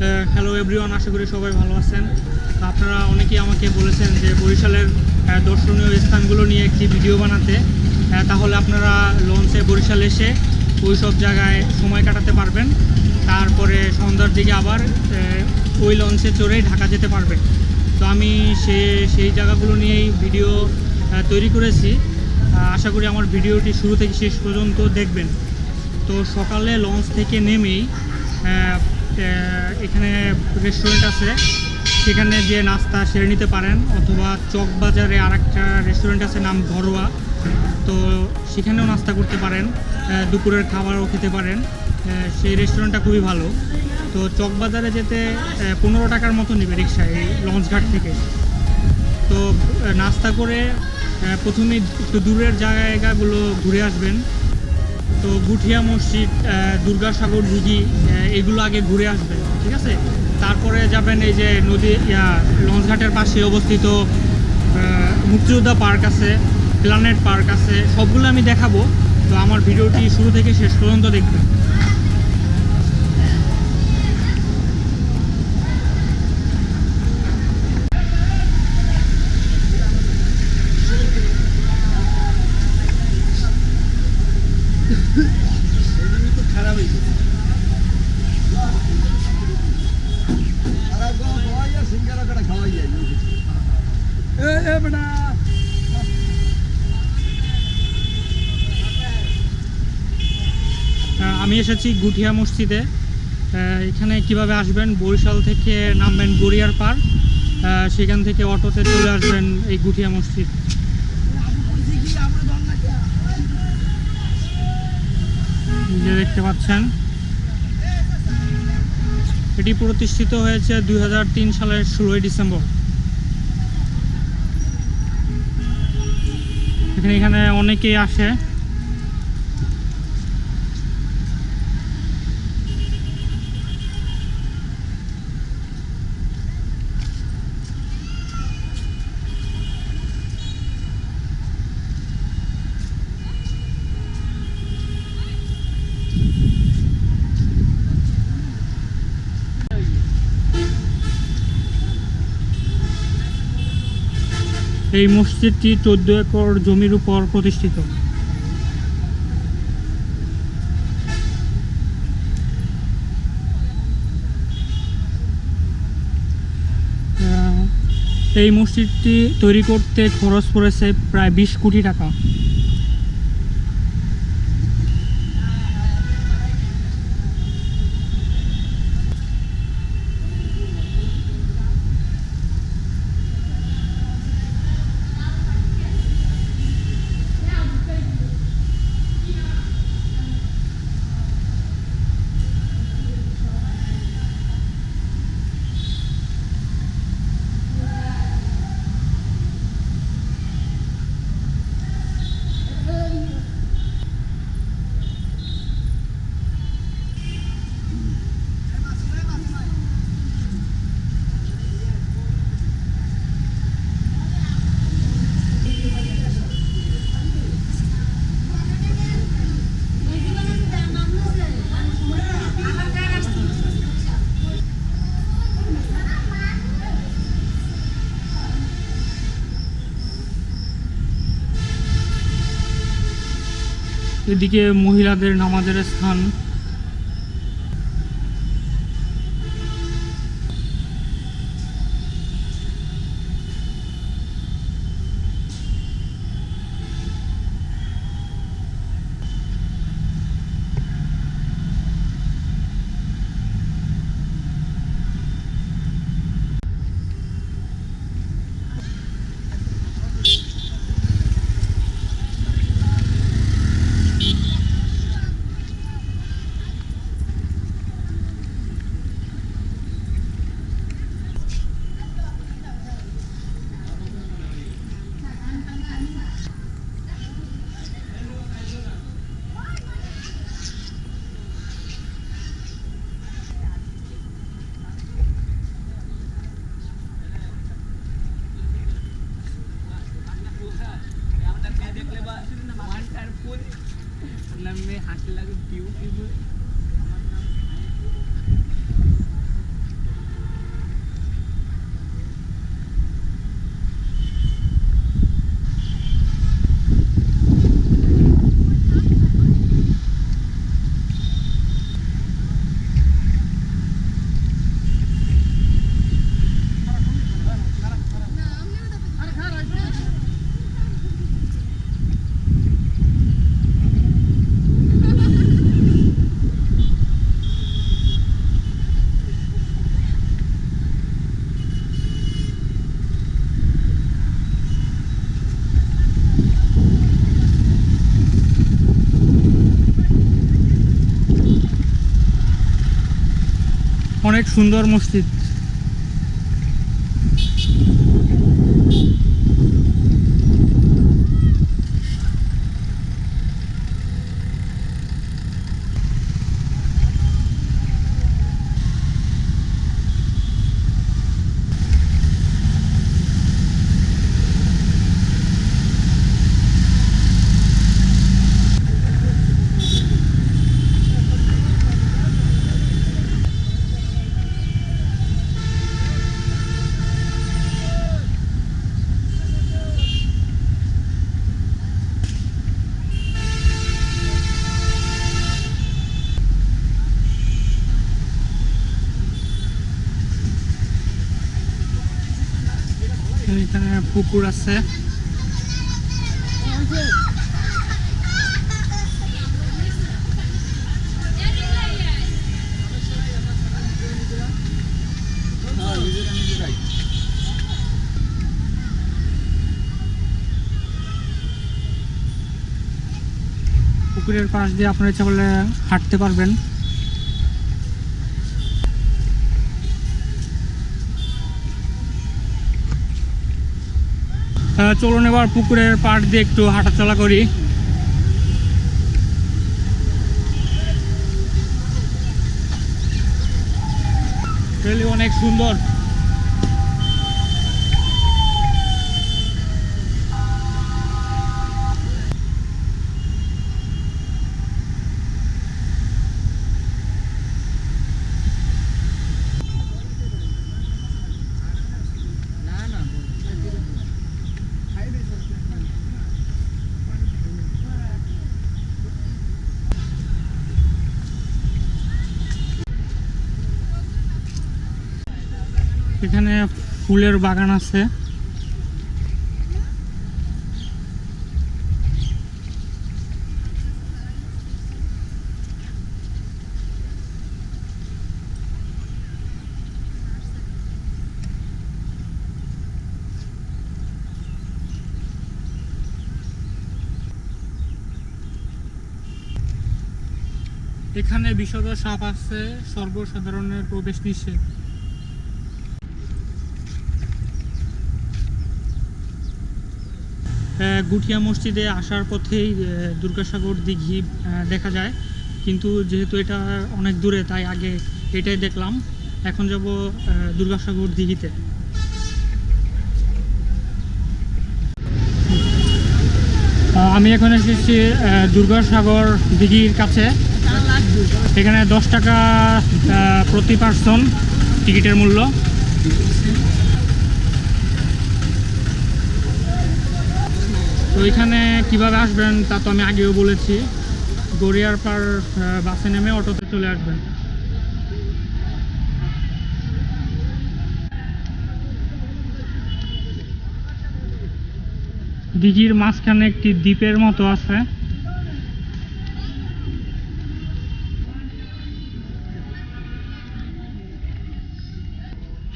Hello everyone, আশা করি সবাই ভালো আছেন। আপনারা অনেকেই আমাকে বলেছেন যে বরিশালের দর্শনীয় স্থানগুলো নিয়ে একটি ভিডিও বানাতে। তাহলে আপনারা লঞ্চে বরিশাল এসে ওই সব জায়গায় সময় কাটাতে পারবেন। তারপরে সন্ধ্যার দিকে আবার ওই লঞ্চে চড়েই ঢাকা যেতে পারবেন। তো আমি সেই জায়গাগুলো নিয়েই ভিডিও তৈরি করেছি। আশা করি আমার ভিডিওটি শুরু থেকে শেষ পর্যন্ত দেখবেন। তো সকালে লঞ্চ থেকে নেমেই এখানে রেস্টুরেন্ট আছে, সেখানে যে নাস্তা সেরে নিতে পারেন, অথবা চকবাজারে আরেকটা রেস্টুরেন্ট আছে নাম ঘরোয়া, তো সেখানেও নাস্তা করতে পারেন, দুপুরের খাবারও খেতে পারেন। সেই রেস্টুরেন্টটা খুবই ভালো। তো চকবাজারে যেতে 15 টাকার মতো নেবে রিক্সায় এই লঞ্চঘাট থেকে। তো নাস্তা করে প্রথমে একটু দূরের জায়গাগুলো ঘুরে আসবেন। তো গুঠিয়া মসজিদ, দুর্গাসাগর দিঘি, এগুলো আগে ঘুরে আসবেন, ঠিক আছে? তারপরে যাবেন এই যে নদী লঞ্চঘাটের পাশে অবস্থিত মুক্তিযোদ্ধা পার্ক আছে, প্ল্যানেট পার্ক আছে, সবগুলো আমি দেখাবো। তো আমার ভিডিওটি শুরু থেকে শেষ পর্যন্ত দেখবেন। আমি এসেছি গুঠিয়া মসজিদে। এখানে কিভাবে আসবেন, বরিশাল থেকে নামবেন গড়িয়ার পার, সেখান থেকে অটোতে চলে আসবেন এই গুঠিয়া মসজিদ। যে দেখতে পাচ্ছেন, এটি প্রতিষ্ঠিত হয়েছে 2003 সালের 16ই ডিসেম্বর। এখানে অনেকেই আসে। এই মসজিদটি 14 একর জমির উপর প্রতিষ্ঠিত। এই মসজিদটি তৈরি করতে খরচ পড়েছে প্রায় 20 কোটি টাকা। এদিকে মহিলাদের নামাজের স্থান। অনেক সুন্দর মসজিদ। এখানে পুকুর আছে। পুকুরের পাশ দিয়ে আপনারা ইচ্ছা করলে হাঁটতে পারবেন। চলুন এবার পুকুরের পাড় দিয়ে একটু হাঁটাচলা করি। অনেক সুন্দর। এখানে ফুলের বাগান আছে। এখানে বিষধর সাপ আছে, সর্বসাধারণের প্রবেশ নিষেধ। গুটিয়া মসজিদে আসার পথেই দুর্গাসাগর দিঘি দেখা যায়, কিন্তু যেহেতু এটা অনেক দূরে তাই আগে এটাই দেখলাম। এখন যাব দুর্গাসাগর দিঘিতে। আমি এখন এসেছি দুর্গাসাগর দিঘির কাছে। এখানে 10 টাকা প্রতি পার্সন টিকিটের মূল্য। তো এখানে কিভাবে আসবেন তা তো আমি আগেও বলেছি, গড়িয়ার পার বাসে নেমে অটোতে চলে আসবেন। দিঘির মাঝখানে একটি দ্বীপের মতো আছে।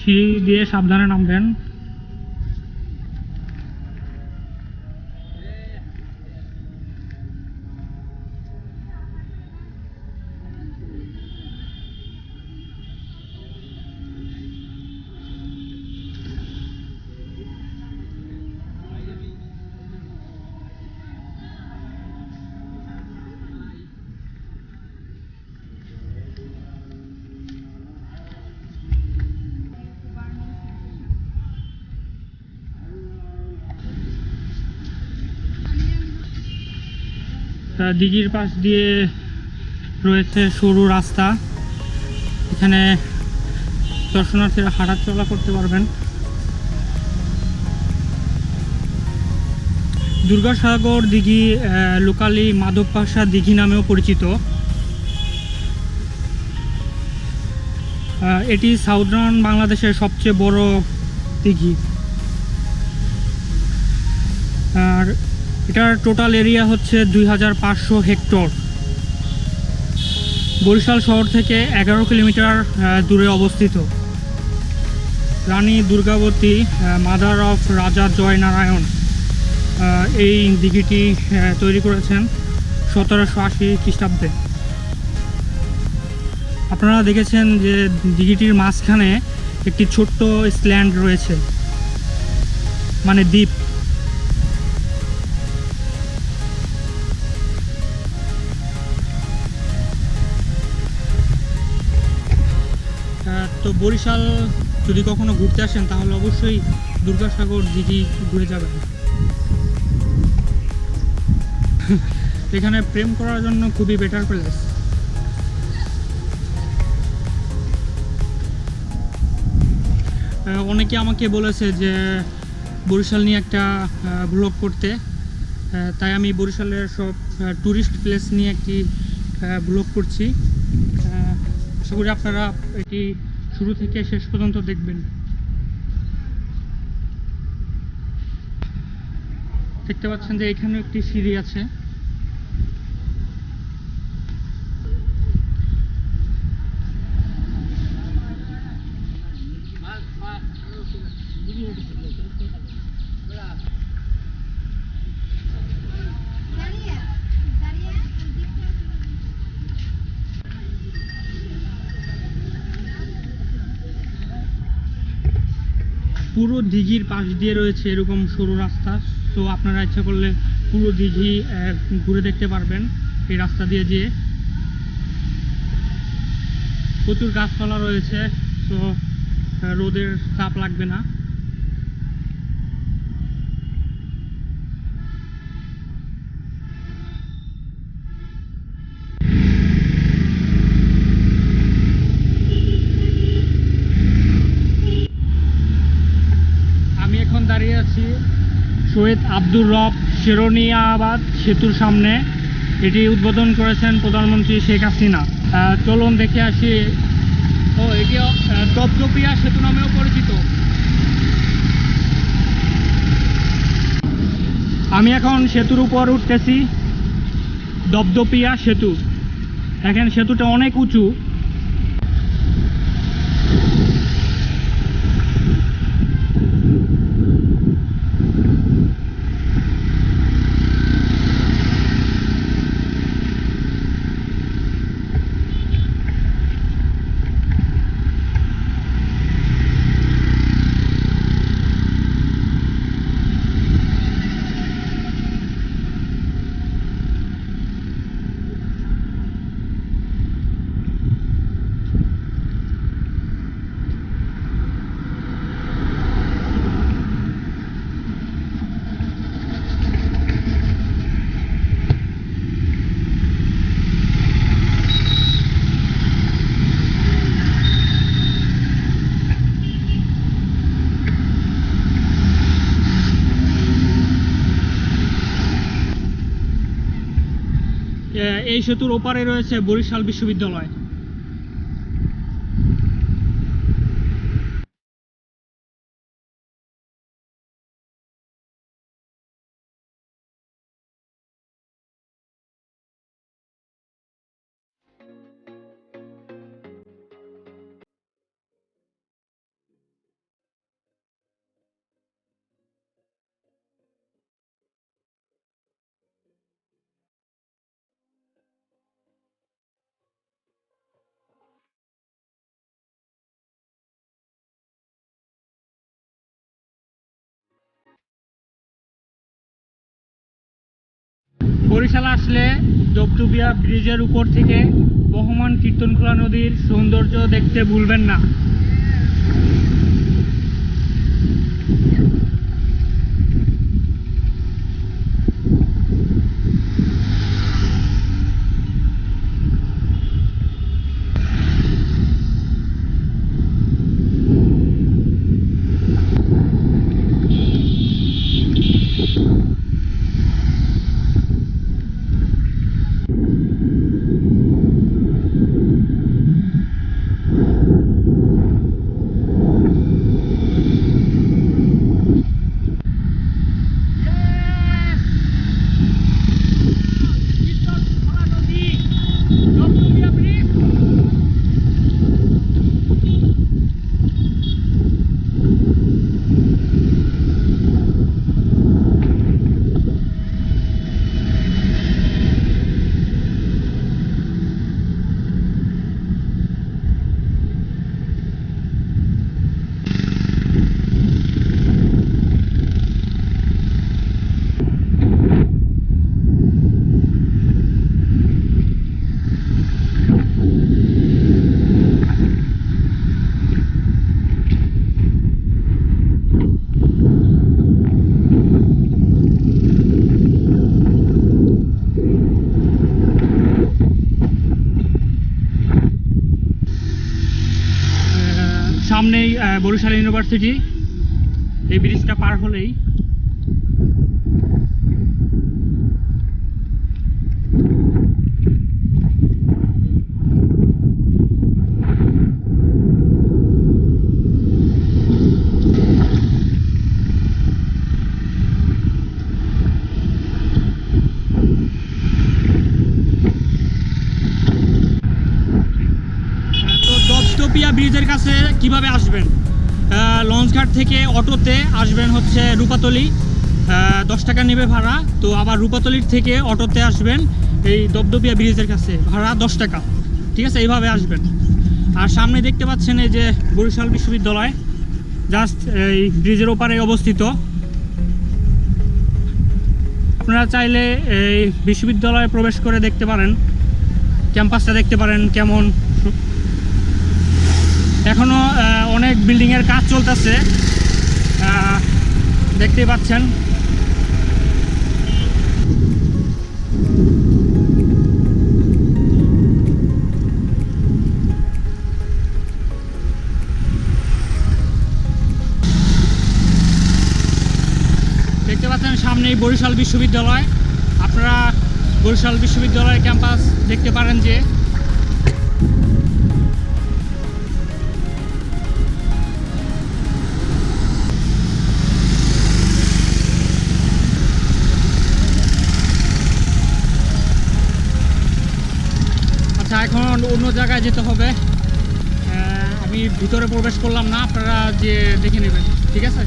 সিঁড়ি দিয়ে সাবধানে নামবেন। দিঘির পাশ দিয়ে রয়েছে সরু রাস্তা, এখানে দর্শনার্থীরা হাঁটাচলা করতে পারবেন। দুর্গাসাগর দিঘি লোকালি মাধবপাশা দিঘি নামেও পরিচিত। এটি সাউদার্ন বাংলাদেশের সবচেয়ে বড় দিঘি। আর এটার টোটাল এরিয়া হচ্ছে 2500 হেক্টর। বরিশাল শহর থেকে 11 কিলোমিটার দূরে অবস্থিত। রানী দুর্গাবতী, মাদার অফ রাজা জয়নারায়ণ, এই দিঘিটি তৈরি করেছেন 1780 খ্রিস্টাব্দে। আপনারা দেখেছেন যে দিঘিটির মাঝখানে একটি ছোট্ট স্ল্যান্ড রয়েছে, মানে দ্বীপ। তো বরিশাল যদি কখনো ঘুরতে আসেন তাহলে অবশ্যই দুর্গাসাগর দিঘি ঘুরে যাবেন। এখানে প্রেম করার জন্য খুবই বেটার প্লেস। অনেকে আমাকে বলেছে যে বরিশাল নিয়ে একটা ব্লগ করতে, তাই আমি বরিশালের সব ট্যুরিস্ট প্লেস নিয়ে একটি ব্লগ করছি। আশা করি আপনারা এটি শুরু থেকে শেষ পর্যন্ত দেখবেন। দেখতে পাচ্ছেন যে এখানেও একটি সিঁড়ি আছে। পুরো দিঘির পাশ দিয়ে রয়েছে এরকম সরু রাস্তা। তো আপনারা ইচ্ছা করলে পুরো দিঘি ঘুরে দেখতে পারবেন এই রাস্তা দিয়ে যেয়ে। প্রচুর গাছপালা রয়েছে, তো রোদের তাপ লাগবে না। আমি এখন দাঁড়িয়ে আছি শহীদ আব্দুর রব শেরনিয়াবাদ সেতুর সামনে। এটি উদ্বোধন করেছেন প্রধানমন্ত্রী শেখ হাসিনা। চলুন দেখে আসি। এটি দপদপিয়া সেতু নামেও পরিচিত। আমি এখন সেতুর উপর উঠতেছি, দপদপিয়া সেতু। দেখেন সেতুটা অনেক উঁচু। এই সেতুর ওপারে রয়েছে বরিশাল বিশ্ববিদ্যালয়। বরিশাল আসলে দপদপিয়া ব্রিজের উপর থেকে বহমান কীর্তনখোলা নদীর সৌন্দর্য দেখতে ভুলবেন না। সামনেই বরিশাল ইউনিভার্সিটি। এই ব্রিজটা পার হলেই দপদপিয়া ব্রিজের কাছে কিভাবে আসবেন? লঞ্চঘাট থেকে অটোতে আসবেন হচ্ছে রূপাতলি, 10 টাকা নেবে ভাড়া। তো আবার রূপাতলির থেকে অটোতে আসবেন এই দপদপিয়া ব্রিজের কাছে, ভাড়া 10 টাকা। ঠিক আছে, এইভাবে আসবেন। আর সামনে দেখতে পাচ্ছেন এই যে বরিশাল বিশ্ববিদ্যালয়, জাস্ট এই ব্রিজের ওপারে অবস্থিত। আপনারা চাইলে এই বিশ্ববিদ্যালয়ে প্রবেশ করে দেখতে পারেন, ক্যাম্পাসটা দেখতে পারেন কেমন। এখনো অনেক বিল্ডিংয়ের কাজ চলতেছে, দেখতেই পাচ্ছেন। দেখতে পাচ্ছেন সামনেই বরিশাল বিশ্ববিদ্যালয়। আপনারা বরিশাল বিশ্ববিদ্যালয়ের ক্যাম্পাস দেখতে পারেন যে এখন অন্য জায়গায় যেতে হবে। আমি ভিতরে প্রবেশ করলাম না, আপনারা যে দেখে নেবেন। ঠিক আছে,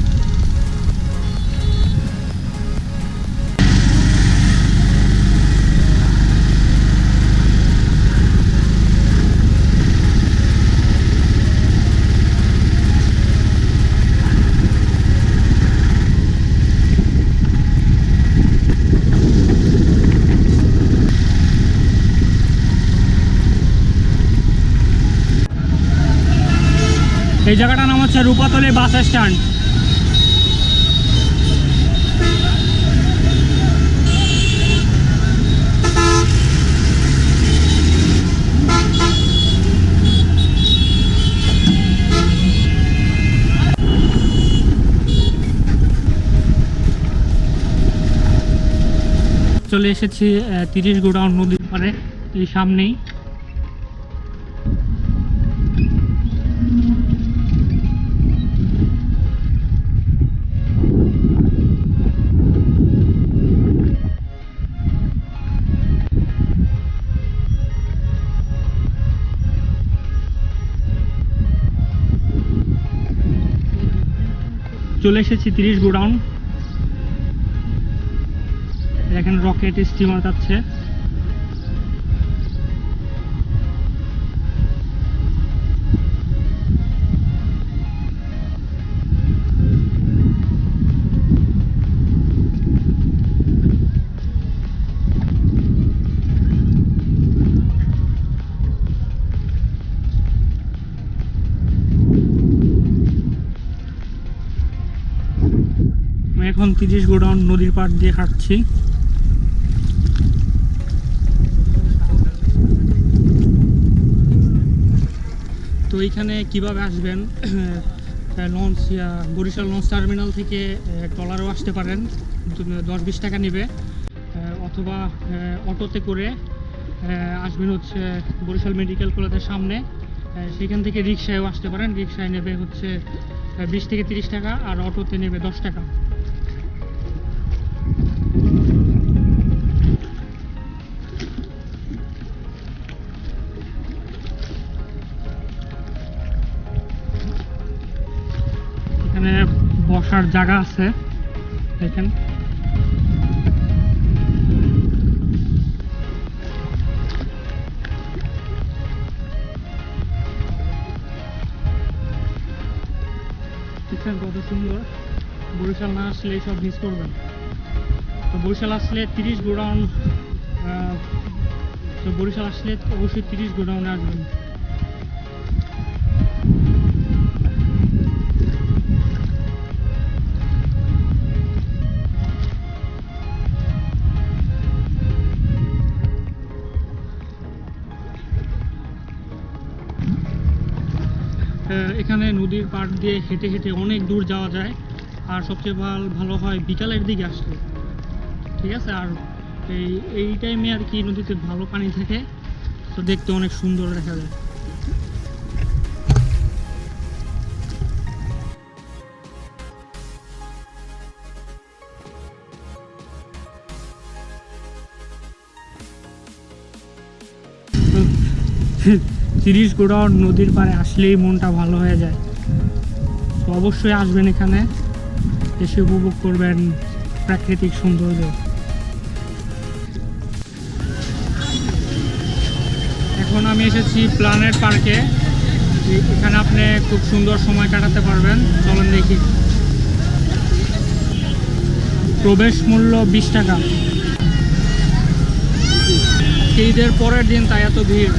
এই জায়গাটার নাম হচ্ছে রূপাতলি বাস স্ট্যান্ড। চলে এসেছি 30 গোডাউন নদীর পারে, এই সামনেই। চলে এসেছি 30 গোডাউন। এখানে রকেট স্টিমার যাচ্ছে। এখন 30 গোডাউন নদীর পাড় দিয়ে হাঁটছি। তো এইখানে কিভাবে আসবেন? লঞ্চ, বরিশাল লঞ্চ টার্মিনাল থেকে ট্রলারও আসতে পারেন, 10-20 টাকা নেবে। অথবা অটোতে করে আসবেন হচ্ছে বরিশাল মেডিকেল কলেজের সামনে, সেখান থেকে রিক্সায়ও আসতে পারেন। রিক্সায় নেবে হচ্ছে 20 থেকে 30 টাকা, আর অটোতে নেবে 10 টাকা। এখানে বসার জায়গা আছে, দেখেন। দেখছেন কত সুন্দর। বরিশাল না আসলে এইসব মিস করবেন। তো বরিশাল আসলে 30 গোডাউন, তো বরিশাল আসলে অবশ্যই 30 গোডাউনে আসবেন। এখানে নদীর পাড় দিয়ে হেঁটে হেঁটে অনেক দূর যাওয়া যায়। আর সবচেয়ে ভালো হয় বিকালের দিকে আসলে, ঠিক আছে। আর এই টাইমে আর কি নদীতে ভালো পানি থাকে, তো দেখতে অনেক সুন্দর দেখা যায়। তিরিশগোড়া নদীর পাড়ে আসলেই মনটা ভালো হয়ে যায়। তো অবশ্যই আসবেন এখানে, এসে উপভোগ করবেন প্রাকৃতিক সৌন্দর্য। এখন আমি এসেছি প্ল্যানেট পার্কে। এখানে আপনি খুব সুন্দর সময় কাটাতে পারবেন। চলেন দেখি। প্রবেশ মূল্য 20 টাকা। ঈদের পরের দিন তাই এত ভিড়।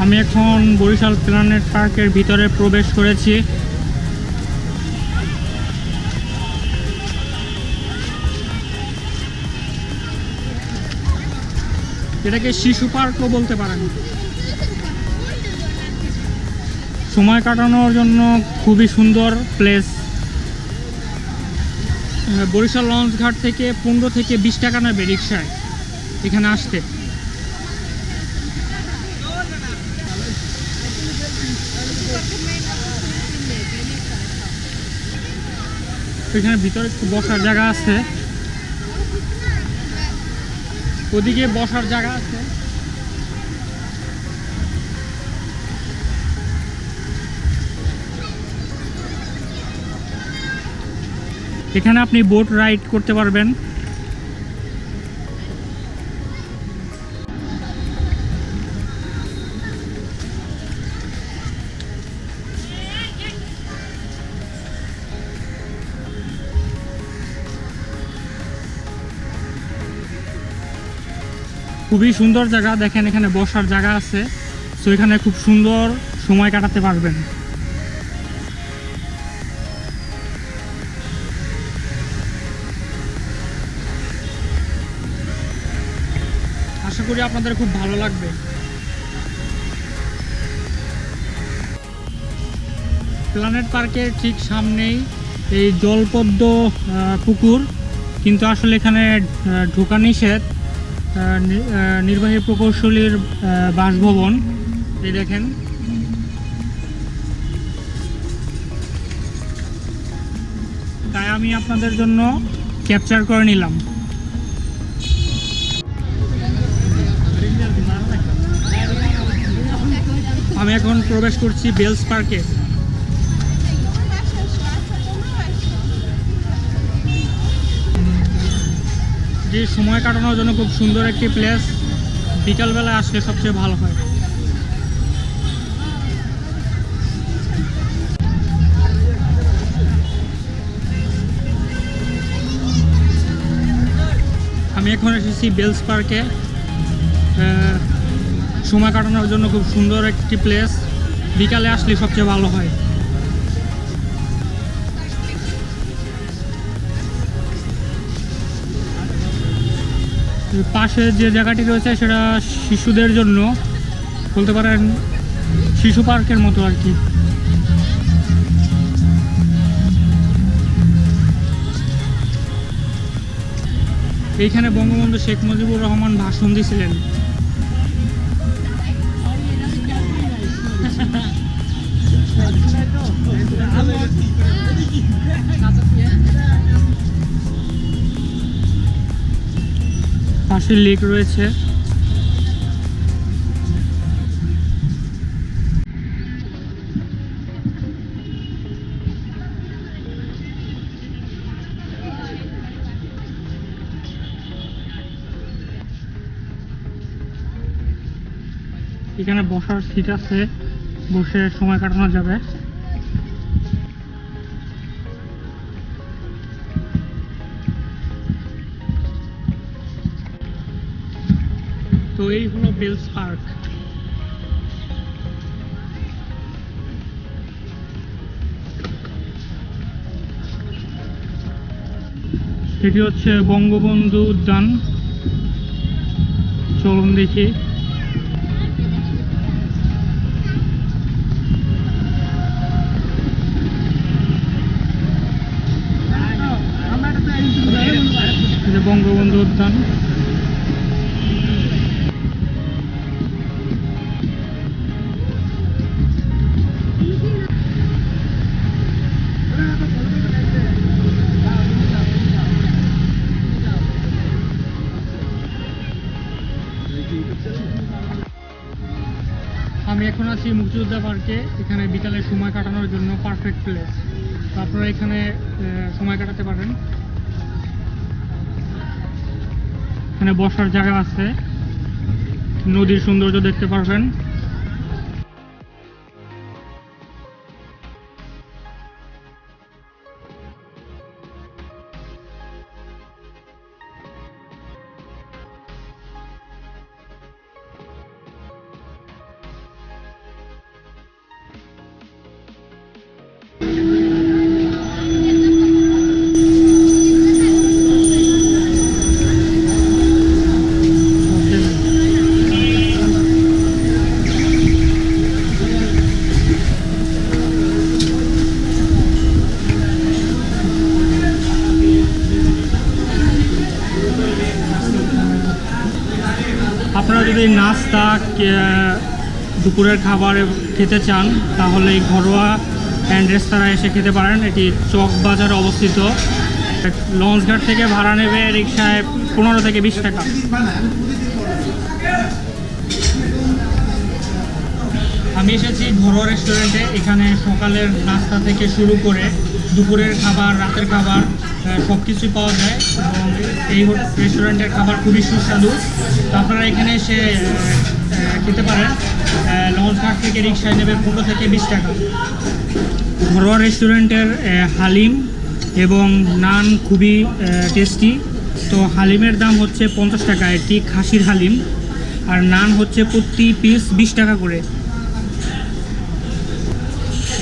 আমি এখন বরিশাল প্ল্যানেট পার্কের ভিতরে প্রবেশ করেছি। এটাকে শিশু পার্কও বলতে পারেন। সময় কাটানোর জন্য খুবই সুন্দর প্লেস। বরিশাল লঞ্চ ঘাট থেকে 15 থেকে 20 টাকা নেবে রিক্সায় এখানে আসতে। এখানে ভিতরে একটু বসার জায়গা আছে, ওদিকে বসার জায়গা আছে। এখানে আপনি বোট রাইড করতে পারবেন। খুবই সুন্দর জায়গা, দেখেন এখানে বসার জায়গা আছে। তো এখানে খুব সুন্দর সময় কাটাতে পারবেন। আশা করি আপনাদের খুব ভালো লাগবে। প্ল্যানেট পার্কের ঠিক সামনেই এই জলপদ্ম পুকুর, কিন্তু আসলে এখানে ঢোকা নিষেধ। নির্বাহী প্রকৌশলীর বাসভবন, এই দেখেন। তাই আমি আপনাদের জন্য ক্যাপচার করে নিলাম। আমি এখন প্রবেশ করছি বেলস পার্কে। যে সময় কাটানোর জন্য খুব সুন্দর একটি প্লেস। বিকালবেলা আসলে সবচেয়ে ভালো হয়। আমি এখন এসেছি বেলস পার্কে। সময় কাটানোর জন্য খুব সুন্দর একটি প্লেস। বিকালে আসলে সবচেয়ে ভালো হয়। পাশে যে জায়গাটি রয়েছে সেটা শিশুদের জন্য, বলতে পারেন শিশু পার্কের মতো আর কি। এইখানে বঙ্গবন্ধু শেখ মুজিবুর রহমান ভাষণ দিয়েছিলেন। পাশে লেক রয়েছে। এখানে বসার সিট আছে, বসে সময় কাটানো যাবে। তো এই হলো বেলস পার্ক। এটি হচ্ছে বঙ্গবন্ধু উদ্যান। চলুন দেখি। বঙ্গবন্ধু উদ্যান। আমি এখন আছি মুক্তিযোদ্ধা পার্কে। এখানে বিকালে সময় কাটানোর জন্য পারফেক্ট প্লেস। তো আপনারা এখানে সময় কাটাতে পারেন। এখানে বসার জায়গা আছে, নদীর সৌন্দর্য দেখতে পারবেন। আপনারা যদি নাস্তা দুপুরের খাবার খেতে চান তাহলে এই ঘরোয়া অ্যান্ড রেস্তোরাঁ এসে খেতে পারেন। এটি চক বাজারে অবস্থিত। লঞ্চঘাট থেকে ভাড়া নেবে রিক্সায় 15 থেকে 20 টাকা। আমি এসেছি ঘরোয়া রেস্টুরেন্টে। এখানে সকালের নাস্তা থেকে শুরু করে দুপুরের খাবার, রাতের খাবার সব কিছুই পাওয়া যায় এবং এই রেস্টুরেন্টের খাবার খুবই সুস্বাদু। তো আপনারা এখানে এসে খেতে পারেন। লঞ্চঘাট থেকে রিক্সায় নেবে 15 থেকে 20 টাকা। ঘরোয়া রেস্টুরেন্টের হালিম এবং নান খুবই টেস্টি। তো হালিমের দাম হচ্ছে 50 টাকা, এটি খাসির হালিম। আর নান হচ্ছে প্রতি পিস 20 টাকা করে।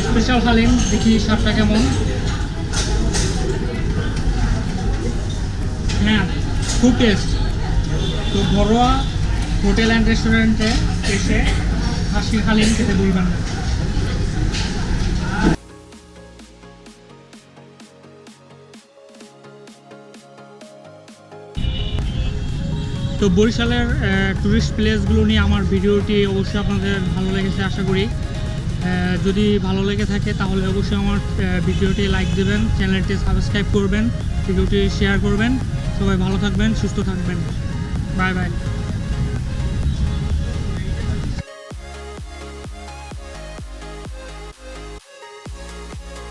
স্পেশাল হালিম দেখি স্বাদটা কেমন। হ্যাঁ, খুব টেস্ট। তো ঘরোয়া হোটেল অ্যান্ড রেস্টুরেন্টে এসে খাসির হালিম খেতে ভুলবেন না। তো বরিশালের টুরিস্ট প্লেসগুলো নিয়ে আমার ভিডিওটি অবশ্যই আপনাদের ভালো লেগেছে আশা করি। যদি ভালো লেগে থাকে তাহলে অবশ্যই আমার ভিডিওটি লাইক দেবেন, চ্যানেলটি সাবস্ক্রাইব করবেন, ভিডিওটি শেয়ার করবেন। সবাই ভালো থাকবেন, সুস্থ থাকবেন। Bye bye.